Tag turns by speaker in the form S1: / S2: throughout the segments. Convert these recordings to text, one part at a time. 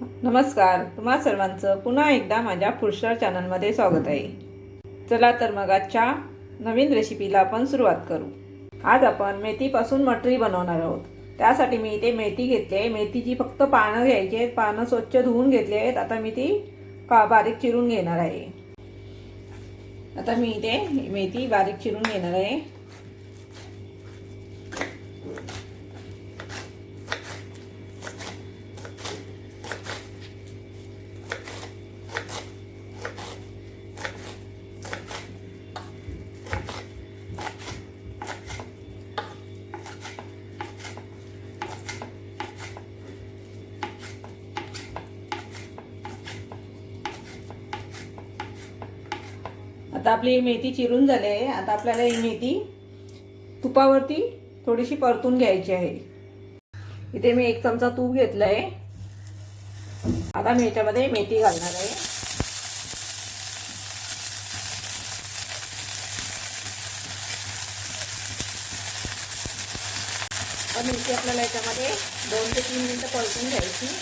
S1: नमस्कार, तुम्हा सर्वांचं पुन्हा एकदा माझ्या फूडस्टार चॅनलमध्ये स्वागत आहे. चला तर मग आजच्या नवीन रेसिपीला आपण सुरुवात करू. आज आपण मेथीपासून मटरी बनवणार आहोत. त्यासाठी मी इथे मेथी घेतली आहे. मेथीची फक्त पानं घ्यायची आहेत. पानं स्वच्छ धुवून घेतली आहेत. आता मी ती बारीक चिरून घेणार आहे. आता मी इथे मेथी बारीक चिरून घेणार आहे. आता आपली मेथी चिरून झाली आहे. आता आपल्याला ही मेथी तुपावरती थोडीशी परतून घ्यायची आहे. इथे मी 1 चमचा तूप घेतलं आहे. आता मी याच्यामध्ये मेथी घालणार आहे. तर मेथी आपल्याला याच्यामध्ये 2 ते 3 मिनिटं परतून घ्यायची.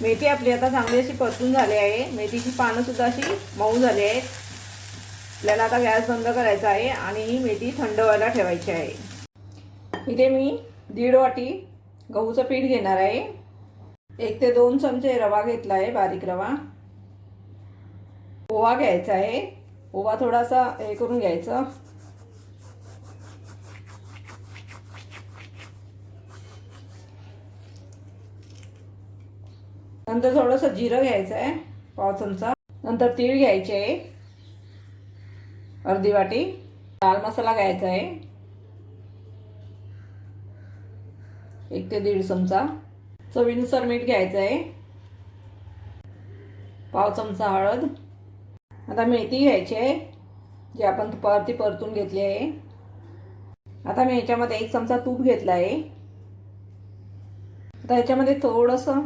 S1: मेथी आपली आता चांगली अशी परतून झाली आहे. मेथीची पानं सुद्धा अशी मऊ झाली आहेत. आपल्याला आता गॅस बंद करायचा आहे आणि ही मेथी थंड व्हायला ठेवायची आहे. इथे मी 1.5 वाटी गहूचं पीठ घेणार आहे. 1 ते 2 चमचे रवा घेतला आहे, बारीक रवा. ओवा घ्यायचा आहे. ओवा थोडासा हे करून घ्यायचं. नंतर थोडंसं जिरं घ्यायचं आहे, 1/2 चमचा. नंतर तीळ घ्यायचे आहे, अर्धी वाटी. लाल मसाला घ्यायचा आहे, 1 ते 1.5 चमचा. चवीनुसार मीठ घ्यायचं आहे, 1/2 चमचा हळद. आता मेथी घ्यायची आहे, जी आपण तुपावरती परतून घेतली आहे. आता मी याच्यामध्ये 1 चमचा तूप घेतला आहे. आता याच्यामध्ये थोडंसं,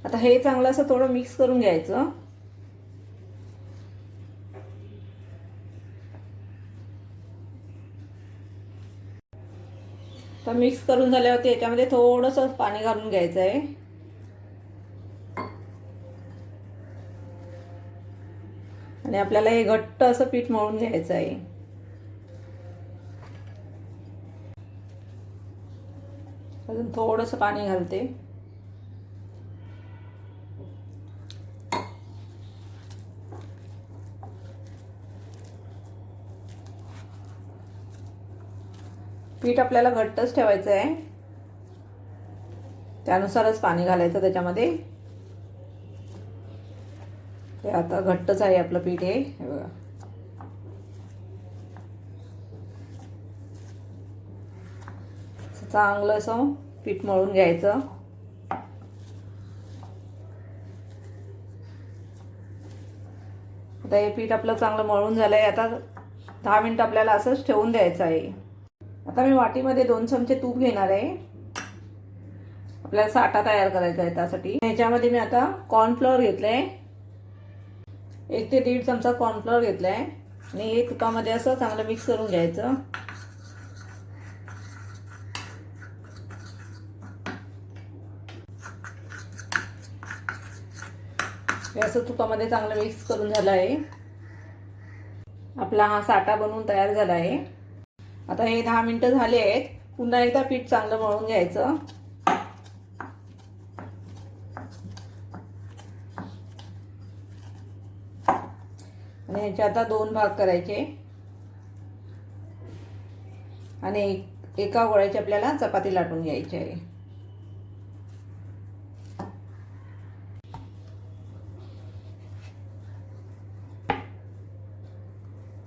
S1: आता हे चांगलं असं थोडं मिक्स करून घ्यायचं. तर मिक्स करून झाल्यावरती याच्यामध्ये थोडंसं पाणी घालून घ्यायचं आहे. आणि आपल्याला हे घट्ट असं पीठ मळून घ्यायचं आहे. अजून थोडंसं पाणी घालते. पीठ आपल्याला घट्टच ठेवायचं आहे, त्यानुसारच पाणी घालायचं त्याच्यामध्ये. हे आता घट्टच आहे आपलं पीठ. हे बघा, चांगलं असं पीठ मळून घ्यायचं. आता हे पीठ आपलं चांगलं मळून झालंय. आता 10 मिनिटं आपल्याला असंच ठेवून द्यायचं आहे. आता मी वाटीमध्ये 2 चमचे तूप घेणार आहे. आपल्याला साठा तयार करायचा आहे त्यासाठी. ह्याच्यामध्ये मी आता कॉर्नफ्लोअर घेतलंय, 1 ते 1.5 चमचा कॉर्नफ्लोअर घेतलाय. आणि हे तुपामध्ये असं चांगलं मिक्स करून घ्यायचं. हे असं तुपामध्ये चांगलं मिक्स करून झालं आहे. आपला हा साठा बनवून तयार झाला आहे. आता हे 10 मिनिटं झाले आहेत. पुन्हा एकदा पीठ चांगलं मळून घ्यायचं. आणि ह्याचे आता 2 भाग करायचे आणि एका गोळ्याची आपल्याला चपाती लाटून घ्यायची आहे.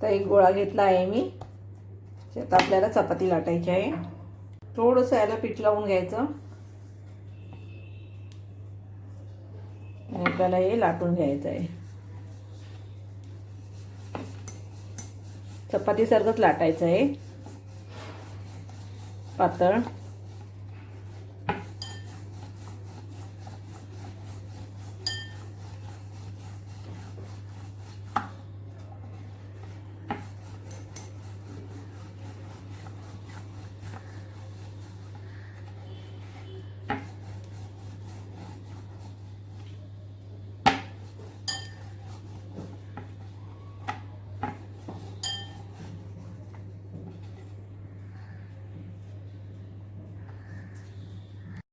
S1: तर एक गोळा घेतला आहे मी. आता आपल्याला चपाती लाटायची आहे. थोडंसं याला पीठ लावून घ्यायचं आणि आपल्याला हे लाटून घ्यायचं आहे. चपाती सारखंच लाटायचं आहे. पातळ.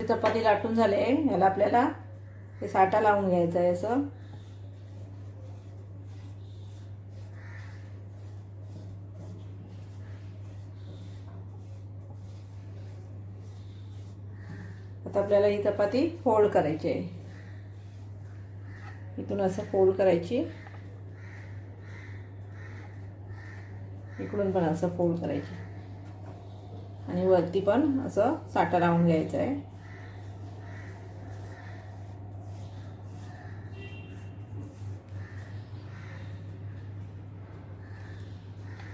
S1: चपाती लाटून झाले. याला आपल्याला हे साठा लावून घ्यायचा आहे असं. आता आपल्याला ही चपाती फोल्ड करायची आहे. इथून असं फोल्ड करायची, इकडून पण असं फोल्ड करायची आणि वरती पण असं साठा लावून घ्यायचा आहे.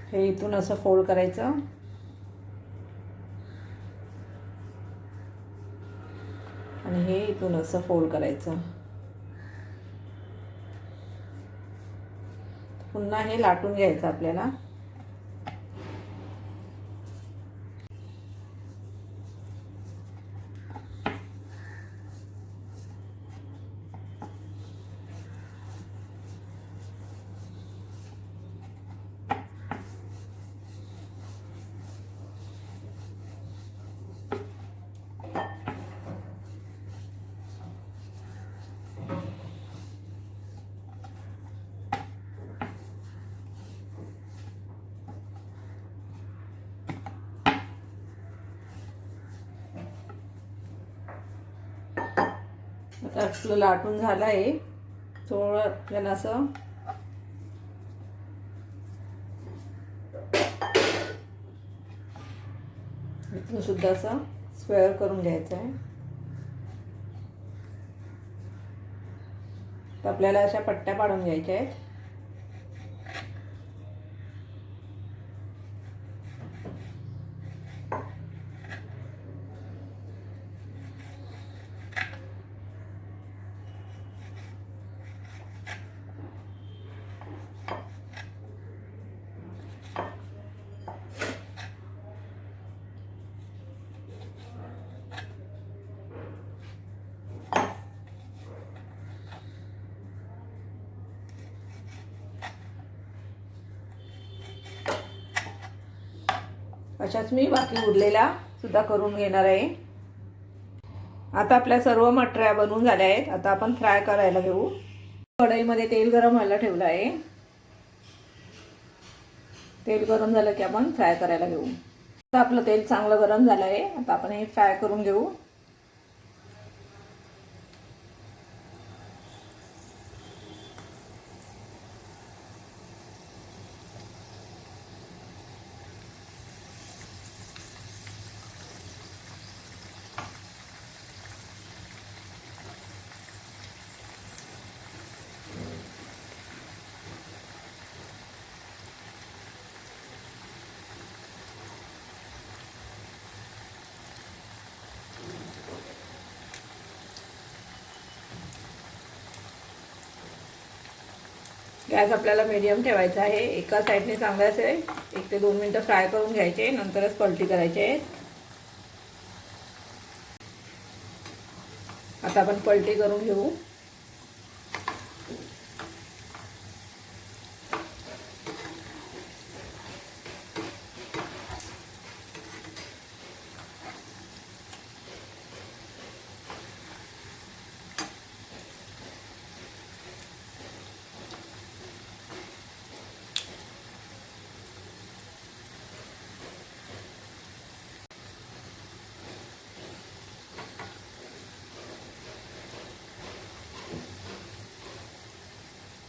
S1: हे इथून असं फोल्ड करायचं आणि हे इथून असं फोल्ड करायचं. पुन्हा हे लाटून घ्यायचं आपल्याला. आता आपलं लाटून झालं आहे. थोडं आपल्याला असं इथून सुद्धा असं स्क्वेअर करून घ्यायचं आहे. तर आपल्याला अशा पट्ट्या पाडून घ्यायच्या आहेत. अशाच मी बाकी उरलेला सुद्धा करून घेणार आहे. आता आपल्या सर्व मटऱ्या बनवून झाल्या आहेत. आता आपण फ्राय करायला घेऊ. कढईमध्ये तेल गरम व्हायला ठेवलं आहे. तेल गरम झालं की आपण फ्राय करायला घेऊ. आता आपलं तेल चांगलं गरम झालं आहे. आता आपण हे फ्राय करून घेऊ. गॅस आपल्याला मीडियम ठेवायचा आहे. एका साईडने चांगले असे 1 ते 2 मिनिटं फ्राय करून घ्यायचे, नंतरच पलटी करायचे. आता आपण पलटी करून घेऊ.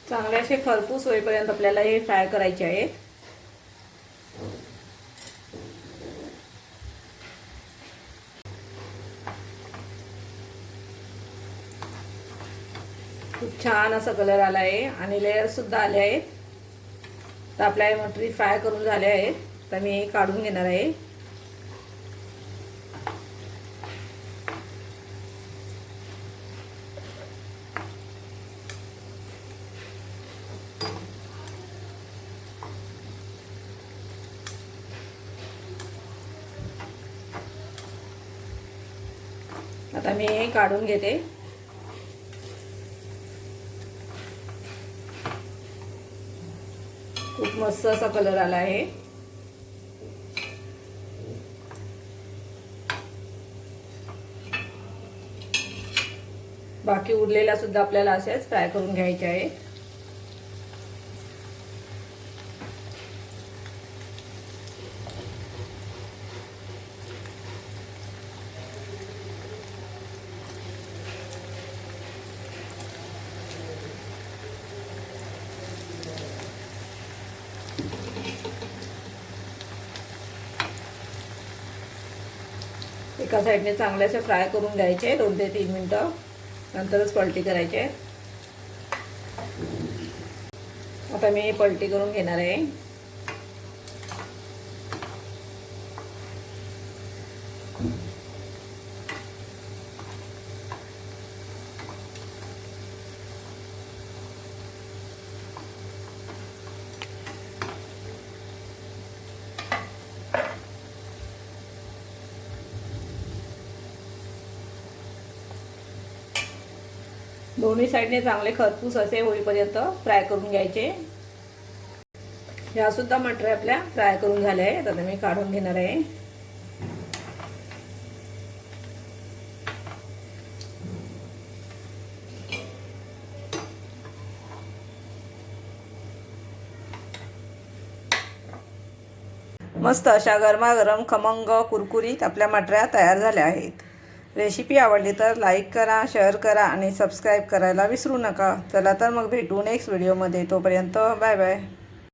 S1: चांगले असे खरपूस होईपर्यंत आपल्याला हे फ्राय करायचे आहेत. खूप छान असा कलर आला आहे आणि लेयर सुद्धा आले आहेत. तर आपल्या मटरी फ्राय करून झाले आहेत. तर मी हे काढून घेणार आहे. आता मी हे काढून घेते। खूप मस्त असा कलर आला आहे। बाकी उरलेला सुद्धा आपल्याला असेच फ्राय करून घ्यायचे आहे। एका साईडने चांगल्याचे फ्राय करून घ्यायचे 2 ते 3 मिनिटं, नंतरच पलटी करायचे। आता मी पलटी करून घेणार आहे। दोन्ही साईडने चांगले खरपूस असे होईपर्यंत फ्राय करून घ्यायचे। ह्या सुद्धा मटर आपल्या फ्राय करून झाले आहे। आता मी काढून घेणार आहे। मस्त अशा गरमागरम खमंग कुरकुरीत आपल्या मटऱ्या तयार झाल्या आहेत। रेसिपी आवडली तर लाईक करा, शेअर करा आणि सबस्क्राईब करायला विसरू नका। चला तर मग भेटू नेक्स्ट व्हिडिओमध्ये। तोपर्यंत बाय बाय।